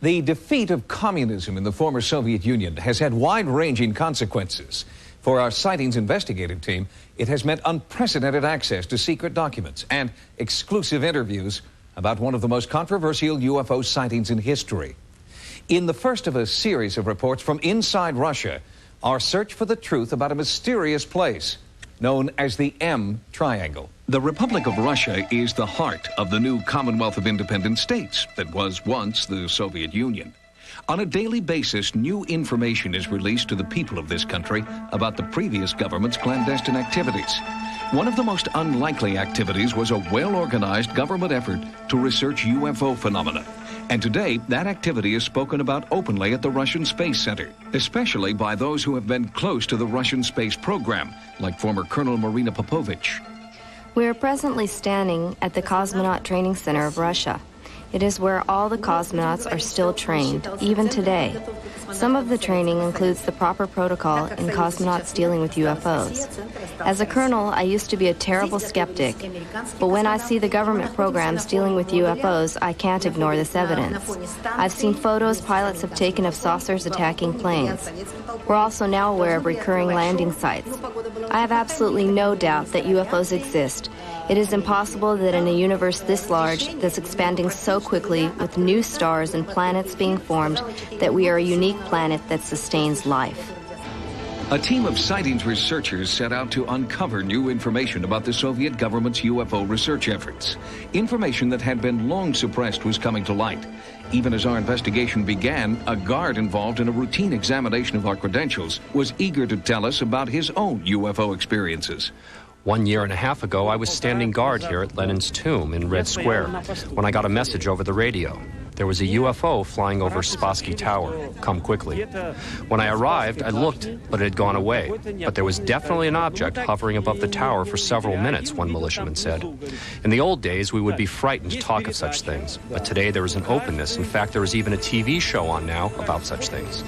The defeat of communism in the former Soviet Union has had wide-ranging consequences. For our Sightings investigative team, it has meant unprecedented access to secret documents and exclusive interviews about one of the most controversial UFO sightings in history. In the first of a series of reports from inside Russia, our search for the truth about a mysterious place known as the M Triangle. The Republic of Russia is the heart of the new Commonwealth of Independent States that was once the Soviet Union. On a daily basis, new information is released to the people of this country about the previous government's clandestine activities. One of the most unlikely activities was a well-organized government effort to research UFO phenomena. And today, that activity is spoken about openly at the Russian Space Center, especially by those who have been close to the Russian space program, like former Colonel Marina Popovich. We are presently standing at the Cosmonaut Training Center of Russia. It is where all the cosmonauts are still trained, even today. Some of the training includes the proper protocol in cosmonauts dealing with UFOs. As a colonel, I used to be a terrible skeptic, but when I see the government programs dealing with UFOs, I can't ignore this evidence. I've seen photos pilots have taken of saucers attacking planes. We're also now aware of recurring landing sites. I have absolutely no doubt that UFOs exist. It is impossible that in a universe this large, that's expanding so quickly, with new stars and planets being formed, that we are a unique planet that sustains life. A team of Sightings researchers set out to uncover new information about the Soviet government's UFO research efforts. Information that had been long suppressed was coming to light. Even as our investigation began, a guard involved in a routine examination of our credentials was eager to tell us about his own UFO experiences. 1.5 years ago, I was standing guard here at Lenin's tomb in Red Square when I got a message over the radio. There was a UFO flying over Spassky Tower. Come quickly. When I arrived, I looked, but it had gone away. But there was definitely an object hovering above the tower for several minutes, one militiaman said. In the old days, we would be frightened to talk of such things. But today there is an openness. In fact, there is even a TV show on now about such things.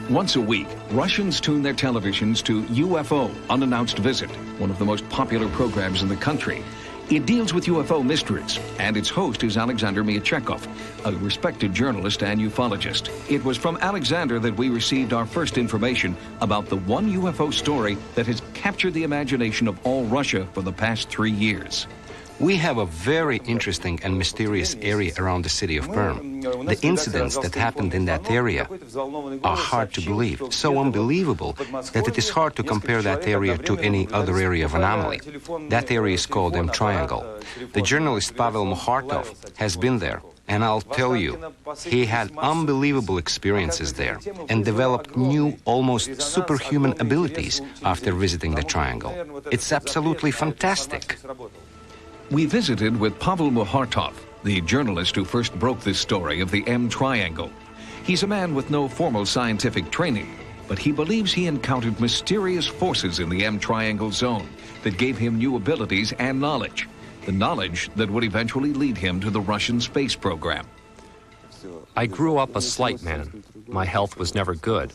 Once a week, Russians tune their televisions to UFO, Unannounced Visit, one of the most popular programs in the country. It deals with UFO mysteries, and its host is Alexander Miachekov, a respected journalist and ufologist. It was from Alexander that we received our first information about the one UFO story that has captured the imagination of all Russia for the past 3 years. We have a very interesting and mysterious area around the city of Perm. The incidents that happened in that area are hard to believe, so unbelievable that it is hard to compare that area to any other area of anomaly. That area is called M Triangle. The journalist Pavel Mohartov has been there, and I'll tell you, he had unbelievable experiences there and developed new, almost superhuman abilities after visiting the triangle. It's absolutely fantastic. We visited with Pavel Mohartov, the journalist who first broke this story of the M Triangle. He's a man with no formal scientific training, but he believes he encountered mysterious forces in the M Triangle zone that gave him new abilities and knowledge, the knowledge that would eventually lead him to the Russian space program. I grew up a slight man. My health was never good.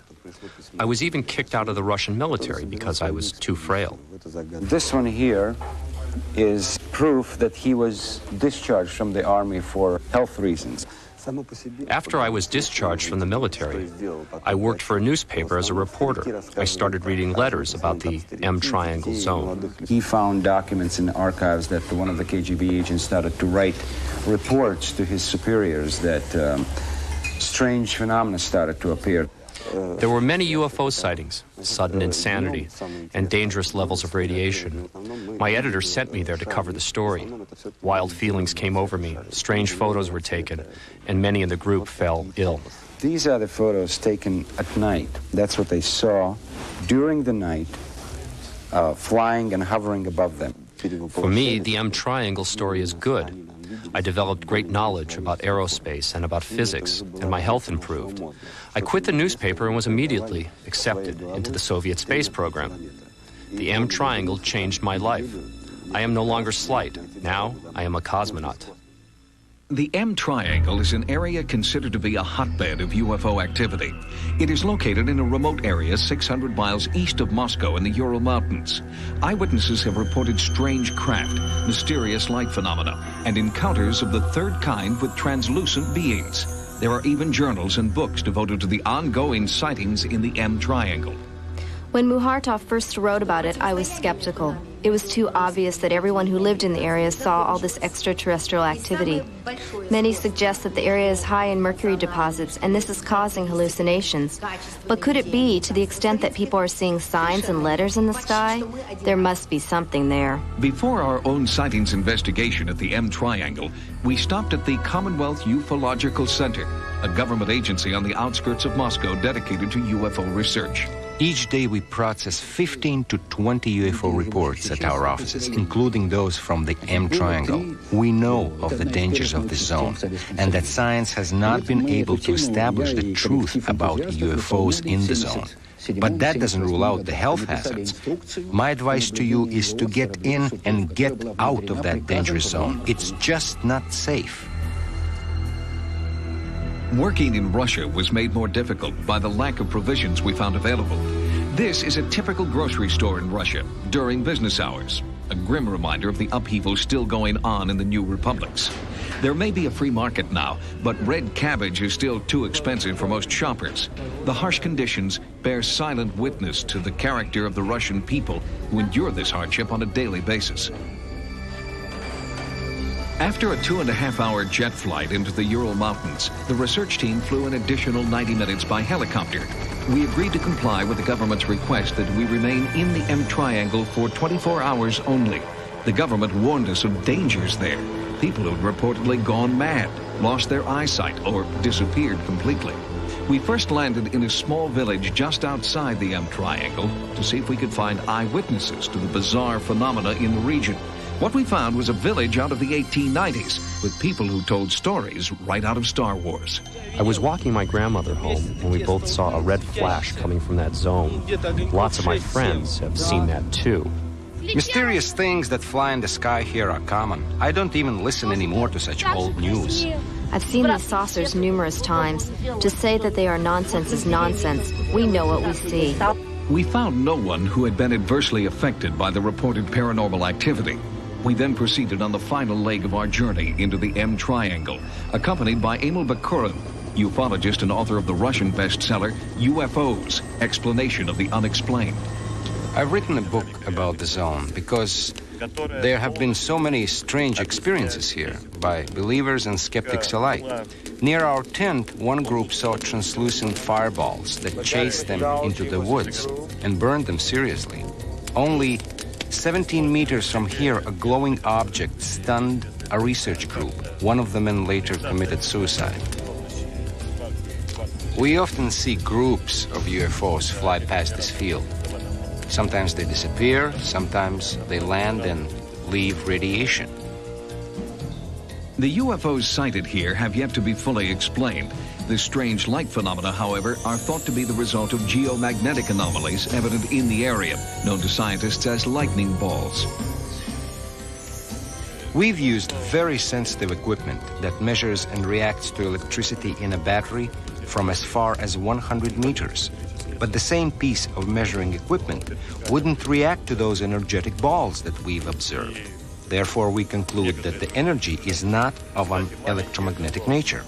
I was even kicked out of the Russian military because I was too frail. This one here is proof that he was discharged from the army for health reasons. After I was discharged from the military, I worked for a newspaper as a reporter. I started reading letters about the M Triangle zone. He found documents in the archives that one of the KGB agents started to write reports to his superiors that strange phenomena started to appear. There were many UFO sightings, sudden insanity, and dangerous levels of radiation. My editor sent me there to cover the story. Wild feelings came over me, strange photos were taken, and many in the group fell ill. These are the photos taken at night. That's what they saw during the night, flying and hovering above them. For me, the M Triangle story is good. I developed great knowledge about aerospace and about physics, and my health improved. I quit the newspaper and was immediately accepted into the Soviet space program. The M Triangle changed my life. I am no longer slight. Now I am a cosmonaut. The M Triangle is an area considered to be a hotbed of UFO activity. It is located in a remote area 600 miles east of Moscow in the Ural Mountains. Eyewitnesses have reported strange craft, mysterious light phenomena, and encounters of the third kind with translucent beings. There are even journals and books devoted to the ongoing sightings in the M Triangle. When Muhartov first wrote about it, I was skeptical. It was too obvious that everyone who lived in the area saw all this extraterrestrial activity. Many suggest that the area is high in mercury deposits, and this is causing hallucinations. But could it be, to the extent that people are seeing signs and letters in the sky? There must be something there. Before our own sightings investigation at the M Triangle, we stopped at the Commonwealth Ufological Center, a government agency on the outskirts of Moscow dedicated to UFO research. Each day we process 15 to 20 UFO reports at our offices, including those from the M Triangle. We know of the dangers of this zone and that science has not been able to establish the truth about UFOs in the zone. But that doesn't rule out the health hazards. My advice to you is to get in and get out of that dangerous zone. It's just not safe. Working in Russia was made more difficult by the lack of provisions we found available. This is a typical grocery store in Russia during business hours, a grim reminder of the upheaval still going on in the new republics. There may be a free market now, but red cabbage is still too expensive for most shoppers. The harsh conditions bear silent witness to the character of the Russian people who endure this hardship on a daily basis. After a 2.5-hour jet flight into the Ural Mountains, the research team flew an additional 90 minutes by helicopter. We agreed to comply with the government's request that we remain in the M Triangle for 24 hours only. The government warned us of dangers there. People who had reportedly gone mad, lost their eyesight, or disappeared completely. We first landed in a small village just outside the M Triangle to see if we could find eyewitnesses to the bizarre phenomena in the region. What we found was a village out of the 1890s with people who told stories right out of Star Wars. I was walking my grandmother home when we both saw a red flash coming from that zone. Lots of my friends have seen that too. Mysterious things that fly in the sky here are common. I don't even listen anymore to such old news. I've seen these saucers numerous times. To say that they are nonsense is nonsense. We know what we see. We found no one who had been adversely affected by the reported paranormal activity. We then proceeded on the final leg of our journey into the M Triangle, accompanied by Emil Bakurin, ufologist and author of the Russian bestseller UFOs, Explanation of the Unexplained. I've written a book about the zone because there have been so many strange experiences here by believers and skeptics alike. Near our tent, one group saw translucent fireballs that chased them into the woods and burned them seriously. Only 17 meters from here, a glowing object stunned a research group. One of the men later committed suicide. We often see groups of UFOs fly past this field. Sometimes they disappear, sometimes they land and leave radiation. The UFOs sighted here have yet to be fully explained. The strange light phenomena, however, are thought to be the result of geomagnetic anomalies evident in the area, known to scientists as lightning balls. We've used very sensitive equipment that measures and reacts to electricity in a battery from as far as 100 meters. But the same piece of measuring equipment wouldn't react to those energetic balls that we've observed. Therefore, we conclude that the energy is not of an electromagnetic nature.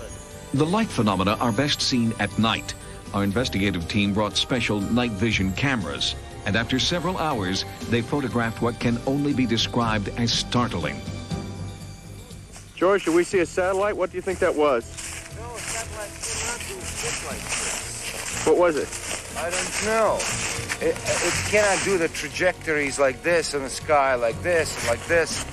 The light phenomena are best seen at night. Our investigative team brought special night vision cameras, and after several hours, they photographed what can only be described as startling. George, did we see a satellite? What do you think that was? No, a satellite cannot do this like this. What was it? I don't know. It cannot do the trajectories like this in the sky, like this, and like this.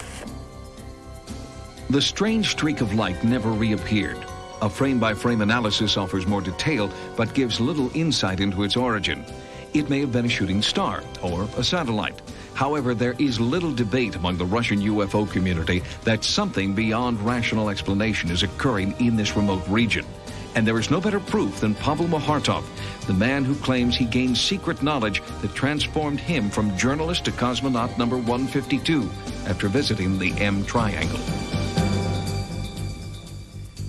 The strange streak of light never reappeared. A frame-by-frame analysis offers more detail, but gives little insight into its origin. It may have been a shooting star or a satellite. However, there is little debate among the Russian UFO community that something beyond rational explanation is occurring in this remote region. And there is no better proof than Pavel Muhartov, the man who claims he gained secret knowledge that transformed him from journalist to cosmonaut number 152 after visiting the M Triangle.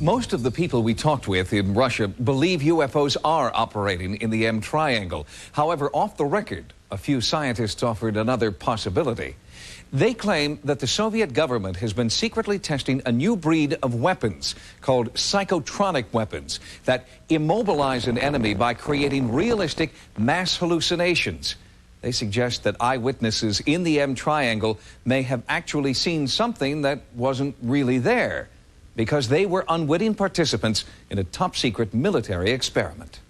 Most of the people we talked with in Russia believe UFOs are operating in the M Triangle. However, off the record, a few scientists offered another possibility. They claim that the Soviet government has been secretly testing a new breed of weapons called psychotronic weapons that immobilize an enemy by creating realistic mass hallucinations. They suggest that eyewitnesses in the M Triangle may have actually seen something that wasn't really there because they were unwitting participants in a top-secret military experiment.